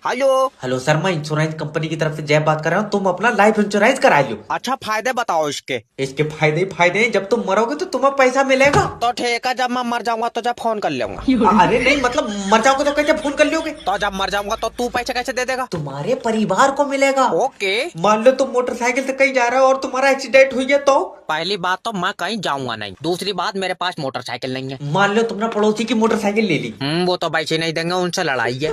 Hello. Hello sir, मैं insurance company की तरफ से जय बात कर रहा हूँ। तुम अपना लाइफ इंश्योरेंस करा लो। अच्छा, फायदे बताओ इसके। इसके फायदे ही फायदे हैं। जब तुम मरोगे तो तुम्हें पैसा मिलेगा। तो ठीक है, जब मैं मर जाऊंगा तो जब फोन कर लूंगा। अरे नहीं, मतलब मर जाओगे तो कैसे फोन कर लोगे? तो जब मर जाऊंगा तो तू पैसे कैसे दे देगा? तुम्हारे परिवार को मिलेगा। ओके। मान लो तुम मोटरसाइकिल से कहीं जा रहे हो और तुम्हारा एक्सीडेंट हुई है तो? पहली बात तो मैं कहीं जाऊंगा नहीं, दूसरी बात मेरे पास मोटरसाइकिल नहीं है। मान लो तुमने पड़ोसी की मोटरसाइकिल ले ली। वो तो पैसे नहीं देंगे, उनसे लड़ाई है।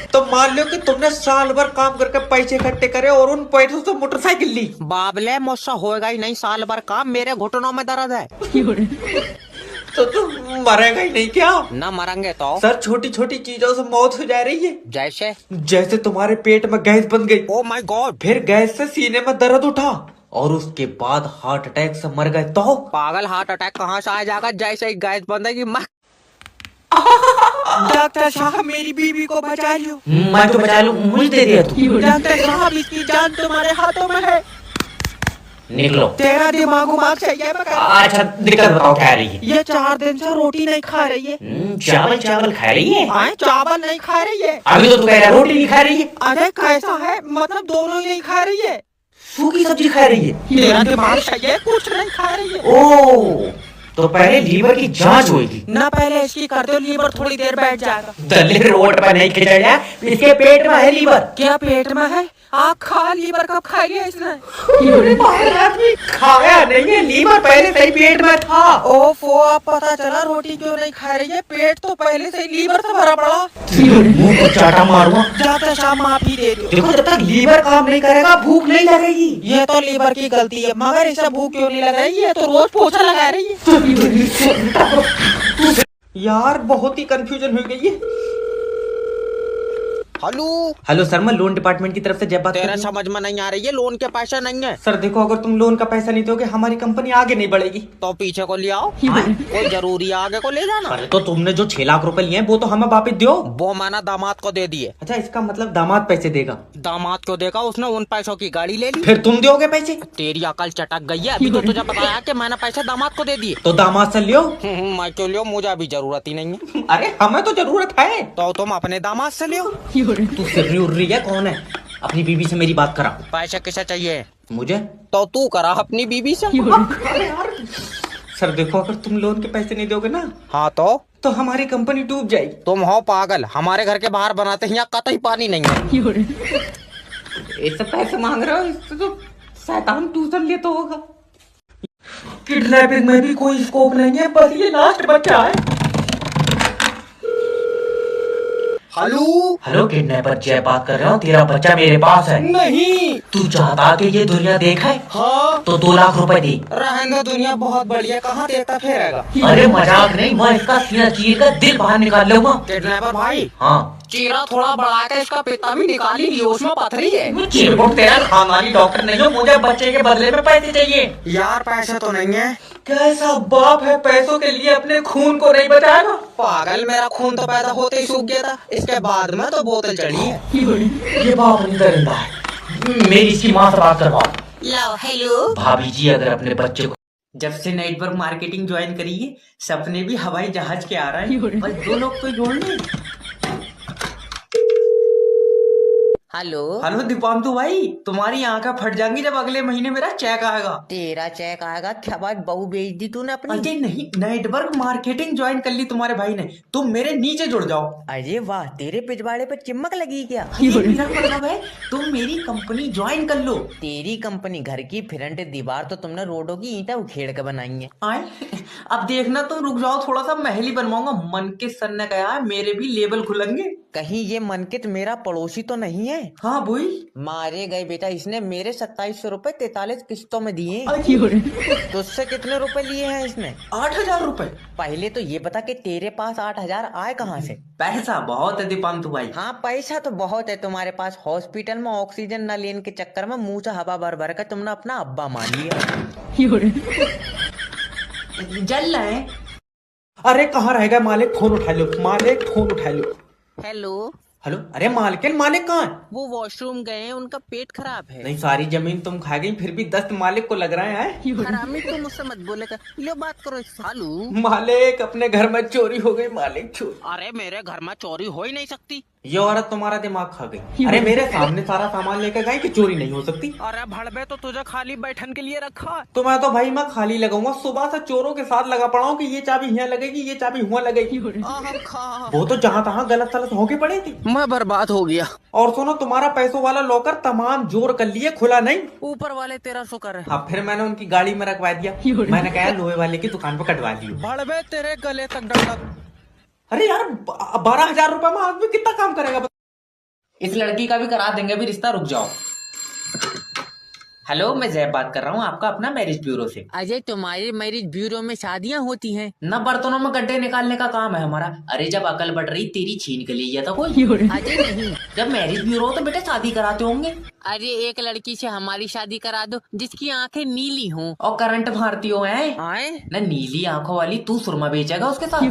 तो मान लो कि तुमने साल भर काम करके पैसे इकट्ठे करे और उन पैसों से मोटरसाइकिल ली। बाबले, मुझसे होएगा ही नहीं साल भर काम, मेरे घुटनों में दर्द है। तो तुम मरेगा ही नहीं क्या? न मरेंगे तो? सर, छोटी छोटी चीजों से मौत हो जा रही है। जैसे? जैसे तुम्हारे पेट में गैस बन गई, ओ माय गॉड। फिर गैस से सीने में दर्द उठा और उसके बाद हार्ट अटैक से मर गए तो? पागल, हार्ट अटैक कहाँ से आ जाएगा? जैसे ही गैस बंदेगी मैं। डॉक्टर साहब, मेरी बीवी को बचा लो। मैं तो बचा लूं, मुझे दे दिया तू। डॉक्टर साहब, इसकी जान तुम्हारे हाथों में है। निकलो। तेरा दिमाग उमाग सही है? अच्छा, दिक्कत बताओ क्या रही है? ये 4 दिन से रोटी नहीं खा रही है। चावल चावल खा रही है? चावल नहीं खा रही है। अभी तो तू कह रहा रोटी नहीं खा रही है। अरे कैसा है, मतलब दोनों ही नहीं खा रही है। सूखी सब्जी खा रही है? तेरा दिमाग सही है, कुछ नहीं खा रही है। ओ, तो पहले लीवर की जांच होगी ना, पहले इसकी कर दो, लीवर थोड़ी देर बैठ जाएगा। दलित रोड पर नहीं खिंचाया, इसके पेट में है लीवर। क्या पेट में है? आप खा, लीवर कब खाई है इसने? आदमी खाया नहीं है, लीवर पहले से ही पेट में था। ओफो, अब पता चला रोटी क्यों नहीं खा रही है, पेट तो पहले से ही लीवर से भरा पड़ा। मुंह को चाटा मारूंगा। डॉक्टर साहब, माफी दे दो। देखो, जब तक लीवर काम नहीं करेगा भूख नहीं लगेगी। ये तो लीवर की गलती है, मगर इसे भूख क्यों नहीं लग रही है? तो रोज पोछा लगा रही है। यार, बहुत ही कंफ्यूजन हो गई है। हेलो। हेलो सर, मैं लोन डिपार्टमेंट की तरफ से जय बात कर तेरा रहा हूं। समझ में नहीं आ रही है, लोन के पैसे नहीं है। सर देखो, अगर तुम लोन का पैसा नहीं दोगे हमारी कंपनी आगे नहीं बढ़ेगी। तो पीछे को ले आओ। कोई जरूरी है आगे को ले जाना? अरे तो तुमने जो 6 लाख रुपए लिए हैं वो तो हमें वापस दो। वो मैंने दामाद को दे दिए। अच्छा, इसका मतलब दामाद पैसे देगा? दामाद को देगा, उसने उन पैसों की गाड़ी ले ली। फिर तुम दोगे पैसे? तेरी अकल चटक गई है, अभी तो तुझे बताया कि मैंने पैसे दामाद को दे दिए। तो दामाद से लियो। मैं क्यों लियो, मुझे अभी जरूरत ही नहीं है। अरे हमें तो जरूरत है। तो तुम अपने दामाद से लियो। तू सिर्री उर्री है? कौन है? अपनी बीवी से मेरी बात करा। पैसे किसे चाहिए? मुझे। तो तू करा अपनी बीवी से। अरे यार, सर देखो, अगर तुम लोन के पैसे नहीं दोगे ना हाँ तो हमारी कंपनी डूब जाएगी। तुम हो पागल, हमारे घर के बाहर बनाते हैं, यहाँ कतई पानी नहीं है। इससे पैसे मांग रहे हो? इससे तो शैतान ट्यूशन ले तो होगा। किडनैपिंग में भी कोई स्कोप नहीं है, बस ये लास्ट बच्चा है। हेलो। हेलो किडनैपर, जय बात कर रहा हूँ। तेरा बच्चा मेरे पास है। नहीं। तू चाहता कि ये दुनिया देखा है? हाँ। तो 2 लाख रुपए दे। रहने दो, दुनिया बहुत बढ़िया, कहाँ देखता फिरेगा? अरे मजाक नहीं, मैं इसका सीना चीर कर दिल बाहर निकाल लूंगा। किडनैपर भाई। हाँ। चीरा थोड़ा बढ़ा के इसका पिता भी निकाल ही लियो, उसमें पथरी है। चिरकुट, तेरा खानदानी डॉक्टर नहीं हो, मुझे बच्चे के बदले में पैसे चाहिए। यार पैसे तो नहीं है। कैसा बाप है पैसों के लिए अपने खून को नहीं बचाएगा? पागल, मेरा खून तो पैदा होते ही सूख गया था, इसके बाद में तो बोतल चढ़ी है। ये बाप नहीं करेगा है। मेरी इसकी माँ से बात करवाओ। लो। हेलो भाभी जी, अगर अपने बच्चे को जब से नेटवर्क मार्केटिंग ज्वाइन करी है, सपने भी हवाई जहाज के आ रहे हैं। बस 2 लोग तो जोड़ लें। हेलो। हेलो दीपांतु भाई, तुम्हारी आंखें फट जाएंगी जब अगले महीने मेरा चेक आएगा। तेरा चेक आएगा क्या? भाई बहू बेच दी तूने अपनी? अजय नहीं, नेटवर्क मार्केटिंग ज्वाइन कर ली तुम्हारे भाई ने। तुम मेरे नीचे जुड़ जाओ। अरे वाह, तेरे पिछवाड़े पे चिमक लगी क्या? ये मेरा मतलब है तुम मेरी कंपनी ज्वाइन कर लो। तेरी कंपनी घर की फ्रंट दीवार तो तुमने रोडों की ईंटा उखेड़ के बनाई है। आए, अब देखना, तुम रुक जाओ थोड़ा सा, महल ही बनवाऊंगा। मन के सर ने कहा है मेरे भी लेवल खुलेंगे। कहीं ये मनकित मेरा पड़ोसी तो नहीं है? हाँ बोई। मारे गए बेटा, इसने मेरे 2700 रुपए 43 किस्तों में दिए। तुझसे कितने रुपए लिए हैं इसने? 8,000 रुपए। पहले तो ये बता कि तेरे पास 8,000 आए कहाँ से? पैसा बहुत है दीपांतु भाई। हाँ, पैसा तो बहुत है तुम्हारे पास। हॉस्पिटल में ऑक्सीजन न लेने के चक्कर में मुंह से हवा भर भर कर तुमने अपना अब्बा मान लिया। जल रहे हैं। अरे कहाँ रह गए मालिक? फोन उठा लो मालिक, फोन उठा लो। हेलो। हेलो। अरे मालिक, मालिक कहाँ है? वो वॉशरूम गए हैं, उनका पेट खराब है। नहीं, सारी जमीन तुम खा गई, फिर भी दस्त मालिक को लग रहा है। हरामी, तुम मुझसे मत बोलेगा। लो बात करो सालू। मालिक, अपने घर में चोरी हो गई मालिक, चोरी। अरे मेरे घर में चोरी हो ही नहीं सकती। ये औरत तुम्हारा दिमाग खा गई। अरे मेरे सामने सारा सामान लेकर गए कि चोरी नहीं हो सकती। अरे भड़बे तो तुझे खाली बैठन के लिए रखा है। तो भाई मैं खाली लगाऊंगा, सुबह से चोरों के साथ लगा पड़ा हूँ कि ये चाबी यहाँ लगेगी, ये चाबी हुआ लगेगी। वो तो जहाँ तहाँ गलत सलत होके पड़े थी। मैं बर्बाद हो गया। और सुनो, तुम्हारा पैसों वाला लॉकर तमाम जोर कर लिए, खुला नहीं। ऊपर वाले तेरा शुक्र है। हाँ, फिर मैंने उनकी गाड़ी में रखवा दिया। मैंने कहा लोहे वाले की दुकान पर कटवा दियो। भड़बे तेरे गले तक डंडा। अरे यार 12,000 रुपए में आदमी कितना काम करेगा। इस लड़की का भी करा देंगे अभी रिश्ता, रुक जाओ। हेलो, मैं जैब बात कर रहा हूँ आपका अपना मैरिज ब्यूरो से। अजय, तुम्हारे मैरिज ब्यूरो में शादियाँ होती हैं? न बर्तनों में गड्ढे निकालने का काम है हमारा। अरे जब अकल बढ़ रही तेरी छीन के ले गया था कोई। अजय नहीं, जब मैरिज ब्यूरो हो तो बेटे शादी कराते होंगे। अरे एक लड़की से हमारी शादी करा दो जिसकी आंखें नीली हों और करंट मारती हो है आए। न नीली आंखों वाली तू सुरमा बेचेगा उसके साथ।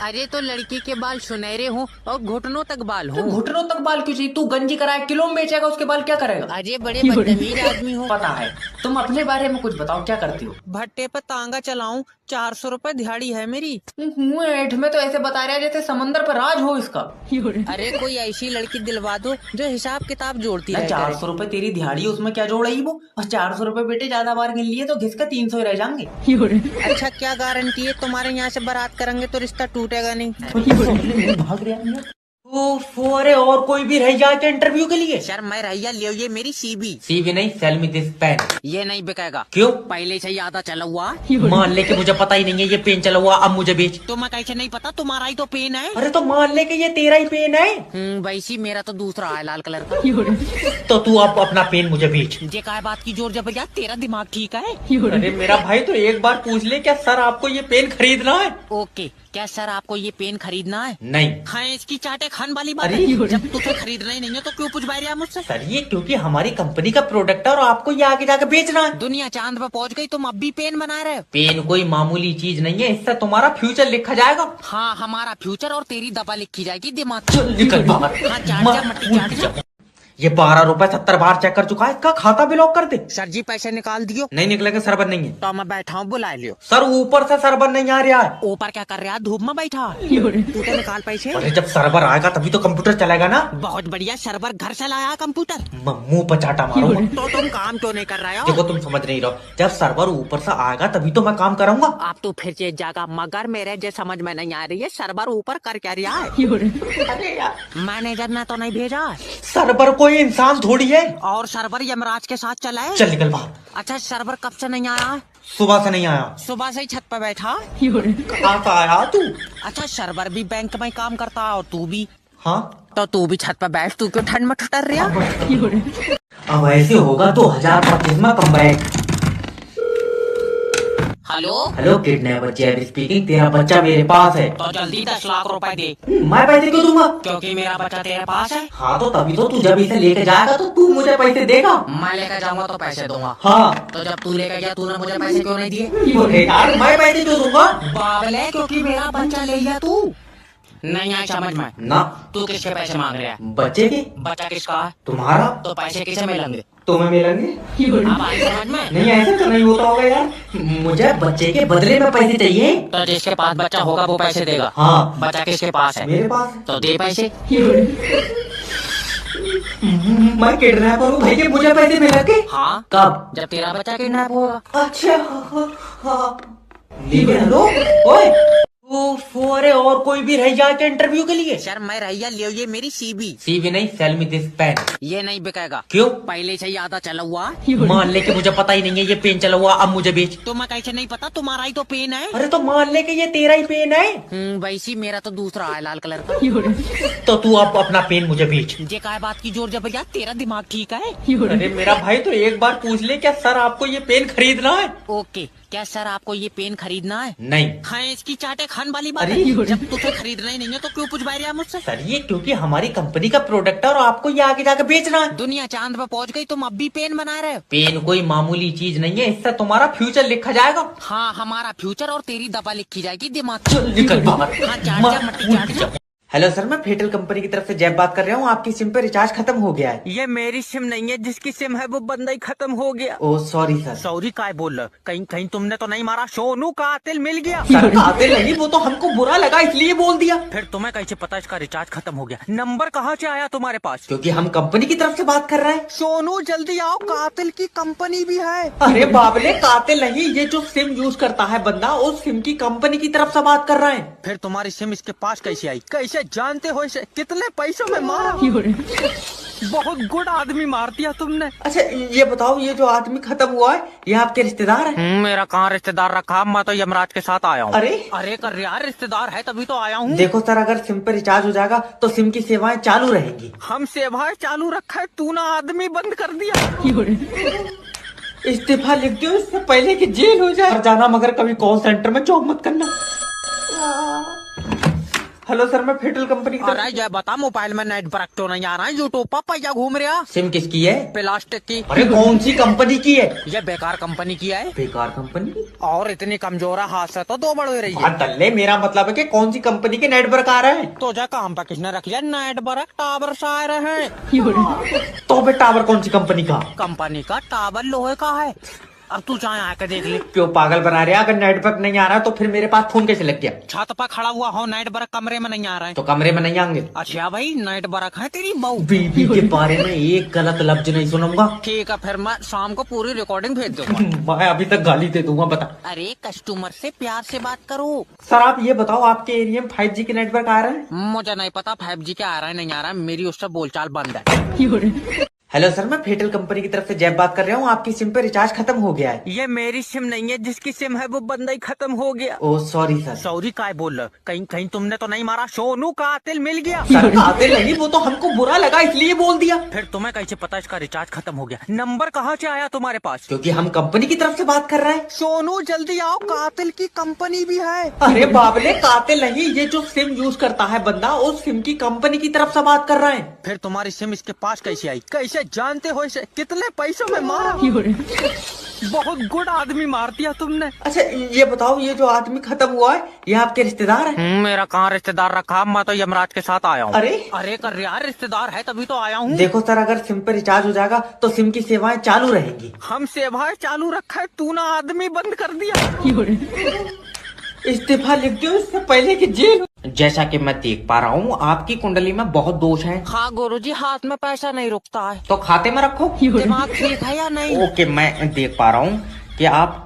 अरे तो लड़की के बाल सुनहरे हों और घुटनों तक बाल तो हों। घुटनों तक बाल क्यों चाहिए? तू गंजी कराए किलो में बेचेगा, उसके बाल क्या करेगा? अरे बड़े बदतमीज आदमी हो। पता है। तुम अपने बारे में कुछ बताओ, क्या करती हो? भट्टे पे तांगा चलाऊं, 400 रुपए दिहाड़ी है मेरी। ऐठ में तो ऐसे बता रहा है जैसे समंदर पर राज हो इसका। अरे कोई ऐसी लड़की दिलवा दो जो हिसाब किताब जोड़ती है। 400 रुपए तेरी दिहाड़ी, उसमें क्या जोड़ेगी वो? और 400 रुपए बेटे ज्यादा बार गिन लिए तो घिस के 300 ही रह जाएंगे। अच्छा, क्या गारंटी है तुम्हारे यहाँ से बारात करेंगे तो रिश्ता टूटेगा नहीं? भाग रहा। अरे और कोई भी रह जाए क्या इंटरव्यू के लिए? सर मैं रैया ले, ये मेरी सीबी। सीवी नहीं, सेल मी दिस पेन। ये नहीं बिकेगा। क्यों? पहले से ही आधा चला हुआ। मान ले कि मुझे पता ही नहीं है ये पेन चला हुआ, अब मुझे बेच। तो मैं कैसे नहीं पता, तुम्हारा ही तो पेन है। अरे तो मान ले कि ये तेरा ही पेन है। वैसी मेरा तो दूसरा है, लाल कलर का। तो तू अब अपना पेन मुझे बेच। ये काय बात की जोर जबरदस्त, तेरा दिमाग ठीक है? अरे मेरा भाई तो एक बार पूछ ले, क्या सर आपको ये पेन खरीदना है? ओके, क्या सर आपको ये पेन खरीदना है? नहीं। हाँ, इसकी चाटे खान वाली बात अरे है। जब तुझे खरीदना ही नहीं है तो क्यों पूछ रहा मुझसे? सर ये क्योंकि हमारी कंपनी का प्रोडक्ट है और आपको ये आगे जाकर बेचना है। दुनिया चांद पे पहुंच गई, तुम अब भी पेन बना रहे हो? पेन कोई मामूली चीज नहीं है, इससे तुम्हारा फ्यूचर लिखा जाएगा। हाँ, हमारा फ्यूचर और तेरी दबा लिखी जाएगी दिमाग। चल निकल बाहर। हाँ, चाट जा, मट्टी चाट जा। ये 12 रुपए 70 बार चेक कर चुका है, इसका खाता भी लॉक कर दे। सर जी पैसे निकाल दियो। नहीं निकलेगा, सरबर नहीं है। तो मैं बैठा हूँ, बुला लियो। सर ऊपर से सरबर नहीं आ रहा है। ऊपर क्या कर रहा है? धूप में बैठा। तू तो निकाल पैसे। अरे जब सरबर आएगा तभी तो कंप्यूटर चलेगा ना। बहुत बढ़िया, सर्वर घर से लाया कंप्यूटर। मुंह पर चाटा मारो। तो तुम काम क्यों नहीं कर रहे हो? देखो तुम समझ नहीं रहो, जब सर्वर ऊपर से आएगा तभी तो मैं काम करूंगा। आप तो फिर चेत जागा, मगर मेरे जो समझ में नहीं आ रही है, सर्वर ऊपर कर क्या रहा है? अरे यार, मैनेजर ने तो नहीं भेजा। सर्वर कोई इंसान थोड़ी है। और सर्वर यमराज के साथ चला है। चल निकल बाहर। अच्छा, सर्वर कब से नहीं आया? सुबह से नहीं आया। सुबह से ही छत पे बैठा। कहाँ से आया तू? अच्छा, सर्वर भी बैंक में काम करता है और तू भी? हाँ, तो तू भी छत पे बैठ, तू क्यों ठंड में ठुटर रहा? अब ऐसे होगा तो 1025 में come back. Hello hello kidnapper जेब स्पीकिंग, तेरा बच्चा मेरे पास है। तो जल्दी 10 लाख रुपए दे। मैं पैसे क्यों दूंगा? क्योंकि मेरा बच्चा तेरे पास है। हाँ तो तभी तो तू जब इसे लेके जाएगा तो तू मुझे पैसे देगा। मैं लेकर जाऊंगा तो पैसे दूंगा। हाँ तो जब तू लेकर गया तूने मुझे पैसे क्यों नहीं दिए? अरे यार मैं पैसे क्यों दूंगा? बाबले, क्योंकि मेरा बच्चा ले गया तू। नहीं आया समझ में? ना। तू किसके पैसे मांग रहा है? बच्चे के। बच्चा किसका है? तुम्हारा। तो पैसे किसे मिलेंगे? तुम्हें मिलेंगे। अब आई समझ में? नहीं ऐसे तो नहीं होता होगा यार, मुझे बच्चे के बदले में पैसे चाहिए। तो जिसके पास बच्चा होगा वो पैसे देगा। हाँ। बच्चा किसके पास है? मेरे पास। तो दे पैसे। मैं किडनैपर हूँ भाई, के मुझे पैसे मिलेंगे। हाँ, कब? जब तेरा बच्चा किडनैप होगा। अच्छा हाँ। लेकिन हेलो ओए, अरे और कोई भी रह जाए क्या इंटरव्यू के लिए? सर मैं रैया ले, ये मेरी सीबी। सीवी नहीं, सेल मी दिस पेन। ये नहीं बिकेगा। क्यों? पहले से ही आधा चला हुआ। मान ले कि मुझे पता ही नहीं है ये पेन चला हुआ, अब मुझे बेच। तो मैं कैसे नहीं पता, तुम्हारा ही तो पेन है। अरे तो मान ले कि ये तेरा ही पेन है। वैसी मेरा तो दूसरा है, लाल कलर का। तो तू अब अपना पेन मुझे बेच। ये काय बात की जोर जबरदस्त, तेरा दिमाग ठीक है? अरे मेरा भाई तो एक बार पूछ ले, क्या सर आपको ये पेन खरीदना है? ओके, क्या सर आपको ये पेन खरीदना है? नहीं। हाँ, इसकी चाटे खान वाली बात अरे है। जब तुझे खरीदना ही नहीं है तो क्यों पूछ रहा मुझसे? सर ये क्योंकि हमारी कंपनी का प्रोडक्ट है और आपको ये आगे जाकर बेचना है। दुनिया चांद पे पहुंच गई, तुम अब भी पेन बना रहे हो? पेन कोई मामूली चीज नहीं है, इससे तुम्हारा फ्यूचर लिखा जाएगा। हाँ, हमारा फ्यूचर और तेरी दबा लिखी जाएगी दिमाग। चल निकल बाहर। हाँ, चाट जा, मट्टी चाट जा। हेलो सर, मैं फेटल कंपनी की तरफ से जैब बात कर रहा हूँ। आपकी सिम पे रिचार्ज खत्म हो गया है। ये मेरी सिम नहीं है, जिसकी सिम है वो बंदा ही खत्म हो गया। ओ सॉरी सर। सॉरी काय बोल रहे हो? कहीं कहीं तुमने तो नहीं मारा? सोनू कातिल मिल गया। सर कातिल नहीं, वो तो हमको बुरा लगा इसलिए बोल दिया। फिर तुम्हें कैसे पता इसका रिचार्ज खत्म हो गया? नंबर कहाँ से आया तुम्हारे पास? क्योंकि हम कंपनी की तरफ से बात कर रहे हैं। सोनू जल्दी आओ, कातिल की कंपनी भी है। अरे बाबले, कातिल नहीं, ये जो सिम यूज करता है बंदा, उस सिम की कंपनी की तरफ से बात कर रहे हैं। फिर तुम्हारी सिम इसके पास कैसे आई? कैसे जानते हो इसे? कितने पैसों में मारा? बहुत गुड आदमी मार दिया तुमने। अच्छा ये बताओ, ये जो आदमी खत्म हुआ है ये आपके रिश्तेदार है? मेरा कहाँ रिश्तेदार रखा, मैं तो यमराज के साथ आया हूँ। अरे अरे कर यार, रिश्तेदार है तभी तो आया हूँ। देखो सर, अगर सिम पे रिचार्ज हो जाएगा तो सिम की सेवाएं चालू रहेंगी। हम सेवाएं चालू रखा है, तू ना आदमी बंद कर दिया। इस्तीफा लिख दो इससे पहले कि जेल हो जाए। और जाना मगर कभी कॉल सेंटर में जॉब मत करना। हेलो सर, मैं फेटल कंपनी की अरे जय बता, मोबाइल में नेट वर्क तो नहीं आ रहा है? यूट्यूब पर पैसा घूम रहा। सिम किसकी है? प्लास्टिक की। अरे कौन सी कंपनी की है? ये बेकार कंपनी की है बेकार कंपनी? और इतनी कमजोर है, हाथ से तो दो बड़ हो रही है। बात दल्ले, मेरा मतलब है कि कौन सी कंपनी के नेटवर्क आ रहे हैं? तो जा काम पे किसने रख लिया? नेट वर्क टावर से आ रहे हैं। तो बे टावर कौन सी कंपनी का? कंपनी का टावर लोहे का है। अब तू चाहे आके देख ले। क्यों पागल बना रहे हैं? अगर नेटवर्क नहीं आ रहा तो फिर मेरे पास फोन कैसे लग गया? छत पर खड़ा हुआ हो, नेट वर्क कमरे में नहीं आ रहा है। तो कमरे में नहीं आएंगे? अच्छा भाई, नेट वर्क है तेरी बहू। बीबी के बारे में एक गलत लफ्ज नहीं सुनूंगा। ठीक है, फिर मैं शाम को पूरी रिकॉर्डिंग भेज दूंगा। मैं अभी तक गाली दे दूंगा। बता अरे कस्टमर से प्यार से बात करो। सर, आप ये बताओ, आपके एरिया में 5G के नेटवर्क आ रहे हैं? मुझे नहीं पता 5G क्या आ रहा है नहीं आ रहा है, मेरी उससे बोलचाल बंद है। हेलो सर, मैं फेटल कंपनी की तरफ से जैब बात कर रहा हूँ। आपकी सिम पे रिचार्ज खत्म हो गया है। ये मेरी सिम नहीं है, जिसकी सिम है वो बंदा ही खत्म हो गया। ओ सॉरी सर। सॉरी काय बोल रहे हो? कहीं कहीं तुमने तो नहीं मारा? सोनू कातिल मिल गया। सर कातिल नहीं, वो तो हमको बुरा लगा इसलिए बोल दिया। फिर तुम्हें कैसे पता इसका रिचार्ज खत्म हो गया? नंबर कहाँ से आया तुम्हारे पास? क्योंकि हम कंपनी की तरफ से बात कर रहे हैं। सोनू जल्दी आओ, कातिल की कंपनी भी है। अरे बाबले, कातिल नहीं, ये जो सिम यूज करता है बंदा, उस सिम की कंपनी की तरफ से बात कर रहे हैं। फिर तुम्हारी सिम इसके पास कैसे आई? कैसे जानते हो इसे? कितने पैसों में मारा? बहुत गुड आदमी मार दिया तुमने। अच्छा ये बताओ, ये जो आदमी खत्म हुआ है ये आपके रिश्तेदार है? मेरा कहाँ रिश्तेदार रखा, मैं तो यमराज के साथ आया हूँ। अरे कर यार, रिश्तेदार है तभी तो आया हूँ। देखो सर, अगर सिम पे रिचार्ज हो जाएगा तो सिम की सेवाएं चालू रहेंगी। हम सेवाएं चालू रखा है, तू ना आदमी बंद कर दिया। इस्तीफा लिख दो इससे पहले कि जेल। जैसा कि मैं देख पा रहा हूँ आपकी कुंडली में बहुत दोष हैं। हाँ गुरुजी, हाथ में पैसा नहीं रुकता है। तो खाते में रखो। दिमाग ठीक है या नहीं? ओके, मैं देख पा रहा हूँ कि आप